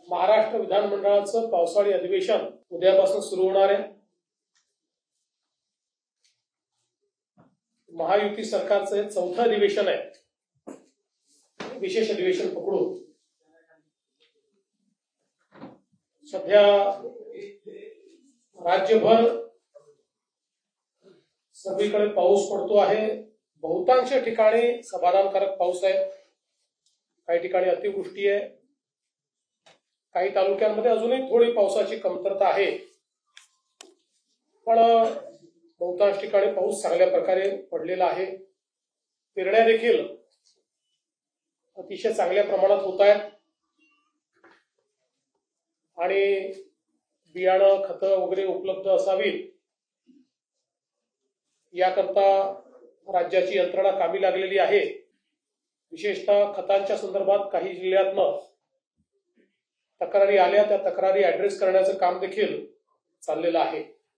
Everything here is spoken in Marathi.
महाराष्ट्र विधानमंडळाचं पावसाळी अधिवेशन उद्यापासून सुरू होणार आहे। महायुती सरकारचं हे चौथं अधिवेशन आहे, विशेष अधिवेशन पकडून। सध्या राज्यभर सगळीकडे पाऊस पडतो आहे। बहुतांश ठिकाणी समाधानकारक पाऊस आहे, काही ठिकाणी अतिवृष्टी आहे, काही तालुक्यांमध्ये अजूनही थोडी पावसाची कमतरता आहे, पण बहुतांश ठिकाणी पाऊस चांगल्या प्रकारे पडलेला आहे। पेरण्या देखील अतिशय चांगल्या प्रमाणात होत आहेत आणि बियाणं खतं वगैरे उपलब्ध असावीत याकरता राज्याची यंत्रणा कामी लागलेली आहे। विशेषतः खतांच्या संदर्भात काही जिल्ह्यातनं तक्रारी आल्या, त्या तक्रारी ऍड्रेस करण्याचं काम देखील चाललेलं आहे।